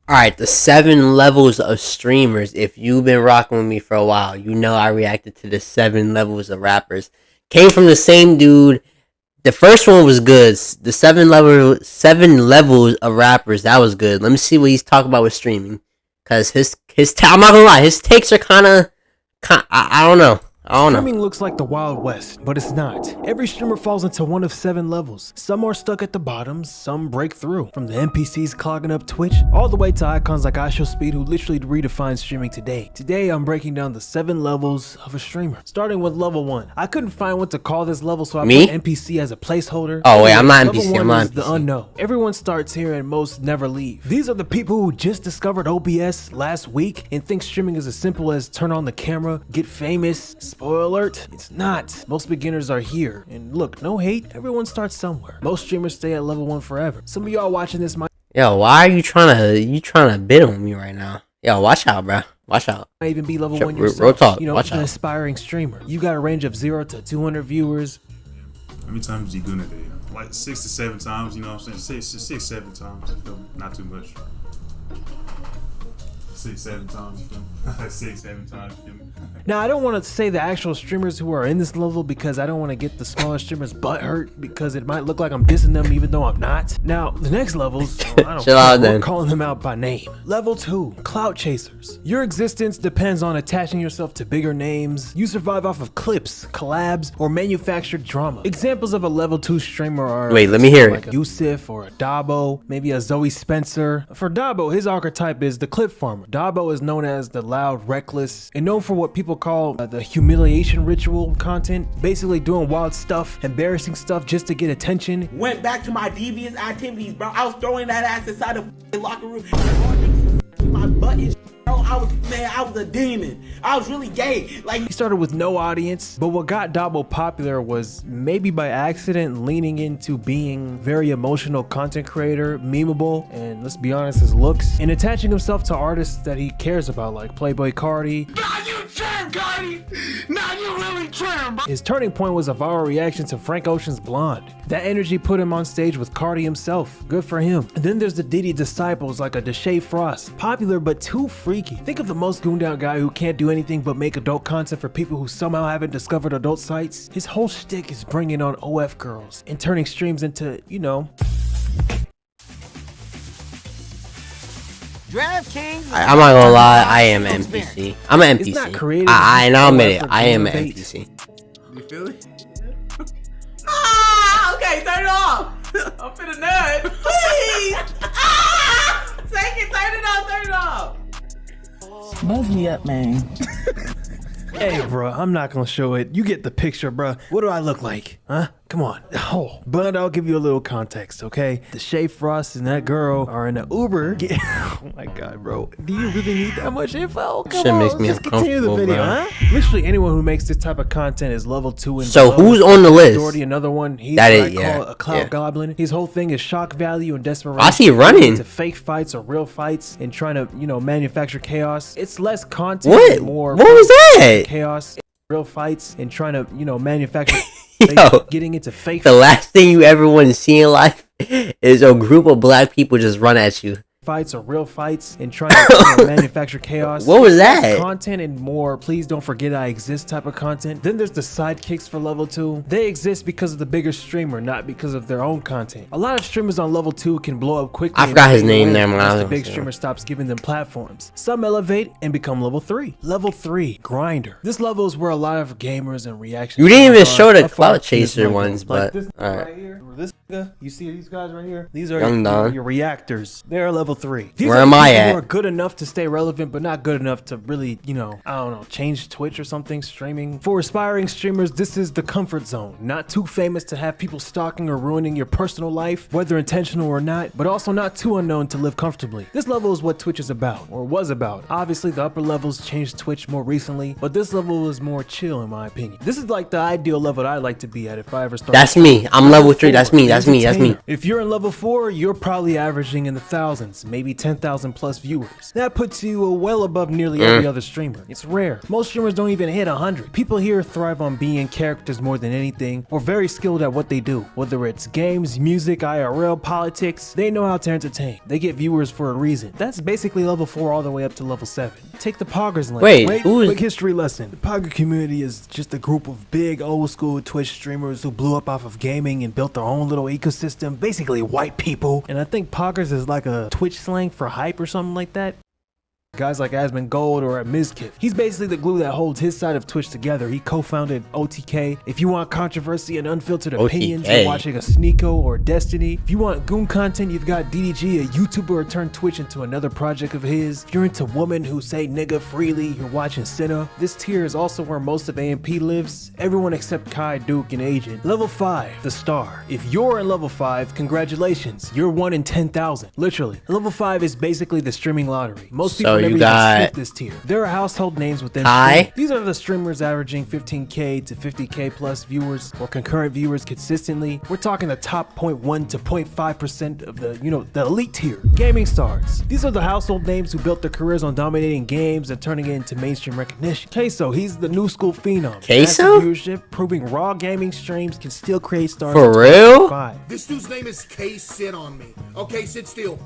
Alright, the 7 levels of streamers. If you've been rocking with me for a while, you know I reacted to the 7 levels of rappers. Came from the same dude. The first one was good. The 7 levels of rappers, that was good. Let me see what he's talking about with streaming. Cause I'm not gonna lie, his takes are I don't know. Streaming looks like the Wild West, but it's not. Every streamer falls into one of 7 levels. Some are stuck at the bottom, some break through. From the NPCs clogging up Twitch, all the way to icons like IShowSpeed who literally redefined streaming today. Today, I'm breaking down the 7 levels of a streamer. Starting with level 1. I couldn't find what to call this level, so I put NPC as a placeholder. Oh wait, I'm not level NPC, 1 I'm not is the unknown. Everyone starts here and most never leave. These are the people who just discovered OBS last week and think streaming is as simple as turn on the camera, get famous. Spoiler alert, it's not. Most beginners are here. And look, no hate, everyone starts somewhere. Most streamers stay at level 1 forever. Some of y'all watching this might why are you trying to bid on me right now? Yo, watch out, bro. Watch out. might even be level 1 yourself. Real talk. You know, watch an out. aspiring streamer. You got a range of 0 to 200 viewers. How many times you doing it there? Like 6 to 7 times, you know what I'm saying? 6, 7 times, you feel me? Not too much. 6, 7 times, you feel me? 6, 7 times, you feel me? Now, I don't want to say the actual streamers who are in this level because I don't want to get the smaller streamers butt hurt because it might look like I'm dissing them even though I'm not. Now, the next levels, I don't Chill out, then. we're calling them out by name. Level 2, clout chasers. Your existence depends on attaching yourself to bigger names. You survive off of clips, collabs, or manufactured drama. Examples of a level 2 streamer are Wait, let me hear like it. a Yusuf or a Dabo, maybe a Zoe Spencer. For Dabo, his archetype is the clip farmer. Dabo is known as the loud, reckless, and known for what people call the humiliation ritual content, basically doing wild stuff, embarrassing stuff just to get attention. Went back to my devious activities, bro. I was throwing that ass inside the locker room. My butt is bro. I was a demon. I was really gay. Like, he started with no audience, but what got Dabo popular was maybe by accident leaning into being very emotional content creator, memeable, and let's be honest, his looks, and attaching himself to artists that he cares about, like Playboy Cardi. nah, you trim, Cardi. Nah, you really trim, bro. His turning point was a viral reaction to Frank Ocean's Blonde. That energy put him on stage with Cardi himself. Good for him. And then there's the Diddy disciples like a Deshae Frost. Popular but too freaky. Think of the most gooned out guy who can't do anything but make adult content for people who somehow haven't discovered adult sites. His whole shtick is bringing on OF girls and turning streams into, you know. I'm not gonna lie, I am an NPC. I'm an NPC. It's not creative. I'll admit it. I am an NPC. You feel it? Okay, turn it off. I'm finna nut. Please. Take it, turn it off. Buzz me up, man. Hey, bro, I'm not gonna show it. You get the picture, bro. What do I look like? Huh? Come on. Oh, but I'll give you a little context, okay? Deshae Frost and that girl are in an Uber. Oh my god, bro. Do you really need that much info? Come Shit on, makes me let's continue the uncomfortable, video, bro. huh? Literally anyone who makes this type of content is level 2 and So below. who's on the list? Doherty, another one. He's That what is- I call yeah, a cloud yeah. goblin. His whole thing is shock value and desperation. I see you running. To fake fights or real fights and trying to, you know, manufacture chaos. It's less content What? and more What was that? chaos, real fights, and trying to, you know, manufacture Yo, getting into fake the last thing you ever want to see in life is a group of black people just run at you. fights or real fights and trying to you know, manufacture chaos. What was Less that? content and more please don't forget I exist type of content. Then there's the sidekicks for level 2. They exist because of the bigger streamer, not because of their own content. A lot of streamers on level 2 can blow up quickly. I forgot his name there, once man. the big streamer stops giving them platforms. Some elevate and become level 3. Level 3, grinder. This level is where a lot of gamers and reactions. You didn't even are. show the How far clout can this chaser mic go? ones, Like but this alright. right here, or this nigga, you see these guys right here? These are Young Don. your reactors. They're level 3. These Where are am the I people at? who are good enough to stay relevant, but not good enough to really, you know, I don't know, change Twitch or something, streaming. For aspiring streamers, this is the comfort zone. Not too famous to have people stalking or ruining your personal life, whether intentional or not, but also not too unknown to live comfortably. This level is what Twitch is about, or was about. Obviously, the upper levels changed Twitch more recently, but this level is more chill in my opinion. This is like the ideal level I'd like to be at if I ever start. That's me. I'm level 3. That's me. That's me. That's me. entertainer. If you're in level 4, you're probably averaging in the thousands, maybe 10,000 plus viewers. That puts you well above nearly every other streamer. It's rare. Most streamers don't even hit 100. People here thrive on being characters more than anything, or very skilled at what they do. Whether it's games, music, IRL, politics, they know how to entertain. They get viewers for a reason. That's basically level 4 all the way up to level 7. Take the Poggers lane. Wait, who's... Quick history lesson. The Pogger community is just a group of big old school Twitch streamers who blew up off of gaming and built their own little ecosystem. Basically white people. And I think Poggers is like a Twitch slang for hype or something like that. Guys like Asmongold or Mizkif. He's basically the glue that holds his side of Twitch together. He co-founded OTK. If you want controversy and unfiltered opinions, you're watching a Sneeko or Destiny. If you want goon content, you've got DDG, a YouTuber who turned Twitch into another project of his. If you're into women who say nigga freely, you're watching Senna. This tier is also where most of AMP lives. Everyone except Kai, Duke, and Agent. Level 5, the star. If you're in level 5, congratulations. You're 1 in 10,000. Literally. Level 5 is basically the streaming lottery. Most people never even sniff this tier. There are household names within streaming. These are the streamers averaging 15k to 50k plus viewers or concurrent viewers consistently. We're talking the top 0.1 to 0.5% of the, the elite tier. Gaming stars. These are the household names who built their careers on dominating games and turning it into mainstream recognition. Queso, he's the new school phenom. Queso? Viewership, proving raw gaming streams can still create stars. For real? This dude's name is K. Sit on me. Okay, sit still.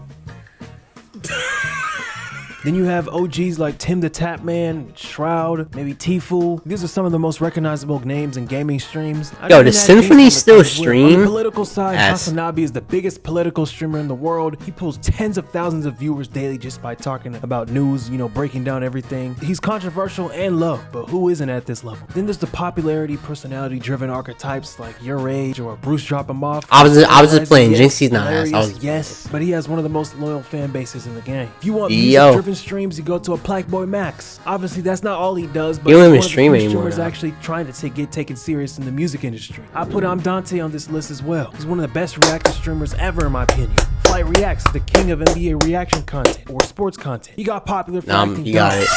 Then you have OGs like Tim the Tapman, Shroud, maybe Tfue. These are some of the most recognizable names in gaming streams. Yo, does Symphony still stream? On the political side, Hasanabi is the biggest political streamer in the world. He pulls tens of thousands of viewers daily just by talking about news, breaking down everything. He's controversial and loved, but who isn't at this level? Then there's the popularity, personality-driven archetypes like Your Age or Bruce Drop 'Em Off. I was just playing. Jinxie's not ass. Yes, but he has one of the most loyal fan bases in the game. If you want music-driven streams, you go to a Plackboy Max. Obviously, that's not all he does, but he don't even he's stream one of the anymore. Streamers actually trying to get taken serious in the music industry. I put Dante on this list as well. He's one of the best reactor streamers ever, in my opinion. Flight Reacts, the king of NBA reaction content or sports content. He got popular for acting. He got it.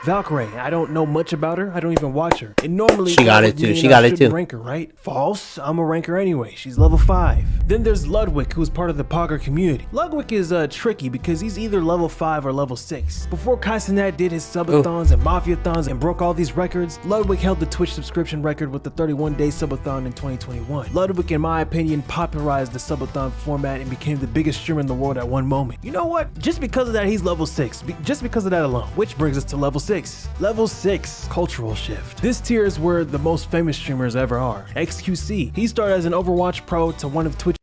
Valkyrie, I don't know much about her. I don't even watch her. And normally she got it too. She got it too. Rank her, right? False. I'm a ranker anyway. She's level 5. Then there's Ludwig, who's part of the Pogger community. Ludwig is tricky because he's either level 5 or level 6. Before Kaisenat did his subathons and mafiathons and broke all these records, Ludwig held the Twitch subscription record with the 31-day subathon in 2021. Ludwig, in my opinion, popularized the subathon format and became the biggest streamer in the world at one moment. You know what? Just because of that, he's level 6. Just because of that alone. Which brings us to level 6. Level 6, cultural shift. This tier is where the most famous streamers ever are. XQC. He started as an Overwatch pro to one of Twitch.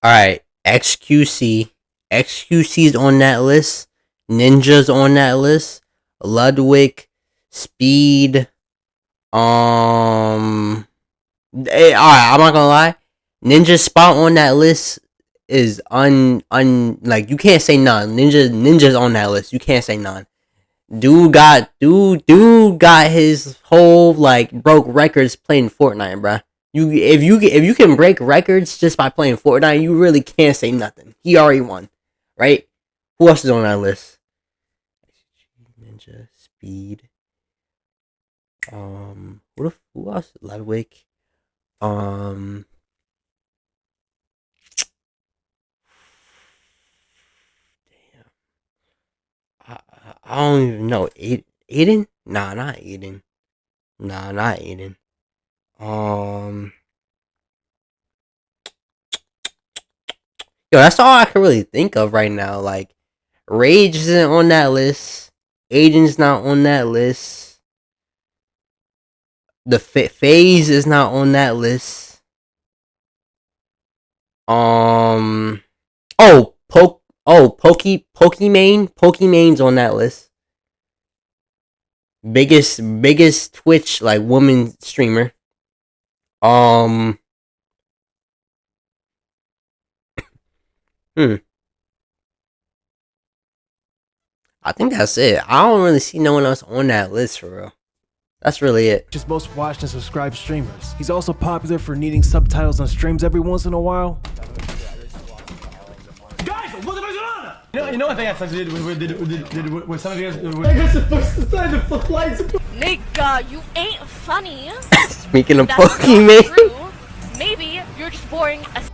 Alright, XQC's on that list. Ninja's on that list. Ludwig, Speed. Alright, I'm not gonna lie. Ninja's spot on that list is like you can't say none. Ninja's on that list. You can't say none. Dude got his whole broke records playing Fortnite, bruh. If you can break records just by playing Fortnite, you really can't say nothing. He already won, right? Who else is on that list? Ninja, Speed. Who else? Ludwig. I don't even know. Aiden? Nah, not Aiden. Nah, not Aiden. Yo, that's all I can really think of right now. Like, Rage isn't on that list. Aiden's not on that list. The FaZe is not on that list. Pokemon's on that list. Biggest Twitch woman streamer. I think that's it. I don't really see no one else on that list for real. That's really it. Just most watched and subscribed streamers. He's also popular for needing subtitles on streams every once in a while. Guys, what the fuck is going on? You know what I think I did with some of you guys? I guess the fuck lights. Nick, you ain't funny. Speaking of That's not Pokemon, true. Maybe you're just boring as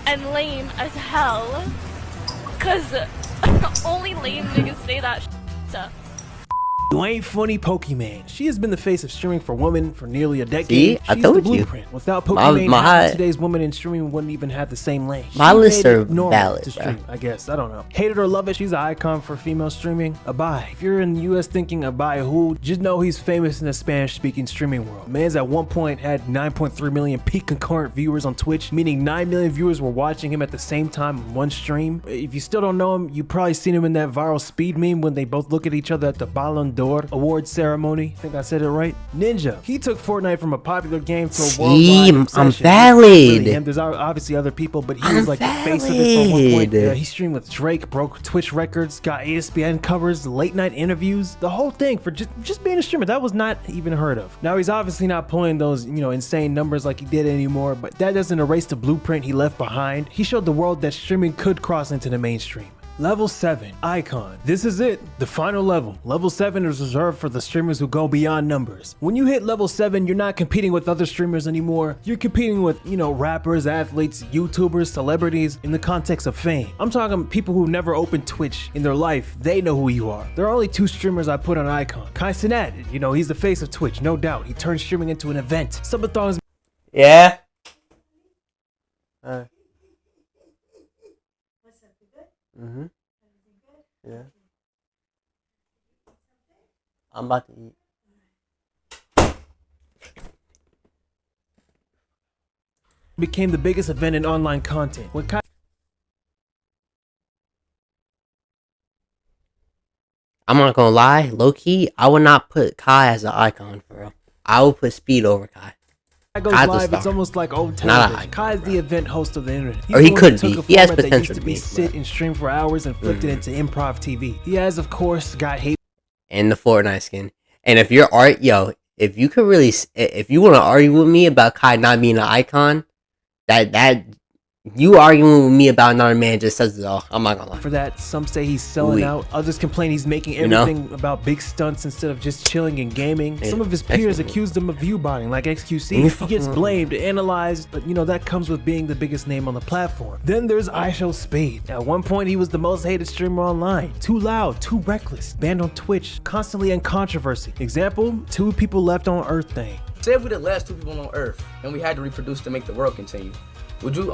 and lame as hell. Cause only lame niggas say that shit. You ain't funny, Pokemon. She has been the face of streaming for women for nearly a decade. See? I She's told the you. blueprint. Without Pokemon, My- half of today's women in streaming wouldn't even have the same lane. My She lists made are it normal valid, to bro. stream, I guess. I don't know. Hate it or love it, she's an icon for female streaming. Abai. If you're in the US thinking Abai who, just know he's famous in the Spanish-speaking streaming world. Man's at one point had 9.3 million peak concurrent viewers on Twitch, meaning 9 million viewers were watching him at the same time on one stream. If you still don't know him, you probably seen him in that viral speed meme when they both look at each other at the Ballon d'Or award ceremony. I think I said it right. Ninja. He took Fortnite from a popular game to a See, worldwide I'm obsession. valid. Really him. There's obviously other people, but he was like the face of it for one point. valid. He streamed with Drake, broke Twitch records, got ESPN covers, late night interviews, the whole thing for just being a streamer. That was not even heard of. Now he's obviously not pulling those, insane numbers like he did anymore, but that doesn't erase the blueprint he left behind. He showed the world that streaming could cross into the mainstream. Level 7, Icon. This is it, the final level. Level 7 is reserved for the streamers who go beyond numbers. When you hit level 7, you're not competing with other streamers anymore. You're competing with, rappers, athletes, YouTubers, celebrities in the context of fame. I'm talking people who never opened Twitch in their life. They know who you are. There are only 2 streamers I put on Icon. Kai Cenat, he's the face of Twitch, no doubt. He turned streaming into an event. Subathons. yeah. Yeah. I'm about to eat. Became the biggest event in online content. When Kai I'm not gonna lie, low key, I would not put Kai as an icon for real. I would put Speed over Kai. goes Kai's a live, star. it's almost like old Not an television. icon, Kai's the event host of the internet. He's Or he the one could who took be. a He has format that potential used to to be be, sit bro. and stream for hours and flipped it into improv TV. He has, of course, got hate. And the Fortnite skin. And if you're if you could really, if you want to argue with me about Kai not being an icon, that you arguing with me about another man just says it all. I'm not gonna lie. For that, some say he's selling out. Others complain he's making everything about big stunts instead of just chilling and gaming. Some of his peers accused him of view-botting, like XQC. He gets blamed, analyzed, but that comes with being the biggest name on the platform. Then there's iShowSpeed. At one point, he was the most hated streamer online. Too loud, too reckless, banned on Twitch, constantly in controversy. Example, 2 people left on Earth Day. Say if we're the last 2 people on Earth and we had to reproduce to make the world continue, would you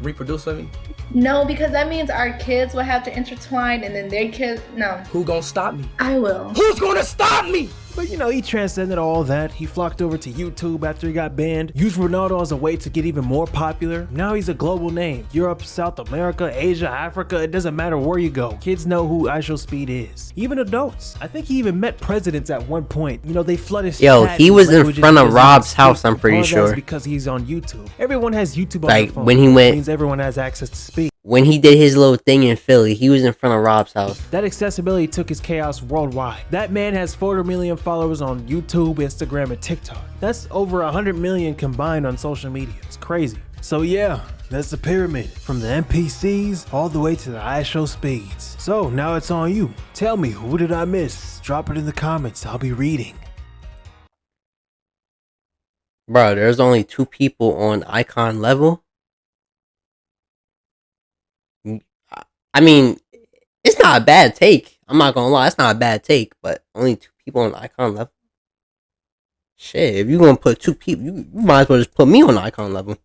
reproduce with me? No, because that means our kids will have to intertwine and then their kids, no. Who gonna stop me? I will. Who's gonna stop me? But he transcended all that. He flocked over to YouTube after he got banned, used Ronaldo as a way to get even more popular. Now he's a global name. Europe, South America, Asia, Africa, it doesn't matter where you go. Kids know who iShowSpeed is. Even adults. I think he even met presidents at one point. They flood his Yo, chat he with was in languages front of he doesn't Rob's speak. house, I'm pretty All of that's sure. because he's on YouTube. Everyone has YouTube on Like, their phone. when he went- It means everyone has access to speak. When he did his little thing in Philly, he was in front of Rob's house. That accessibility took his chaos worldwide. That man has 40 million followers on YouTube, Instagram, and TikTok. That's over 100 million combined on social media. It's crazy. So yeah, that's the pyramid. From the NPCs all the way to the iShowSpeeds. So now it's on you. Tell me, who did I miss? Drop it in the comments. I'll be reading. Bro, there's only 2 people on icon level. I mean, it's not a bad take. I'm not gonna lie, it's not a bad take, but only 2 people on icon level. Shit, if you're gonna put 2 people, you might as well just put me on icon level.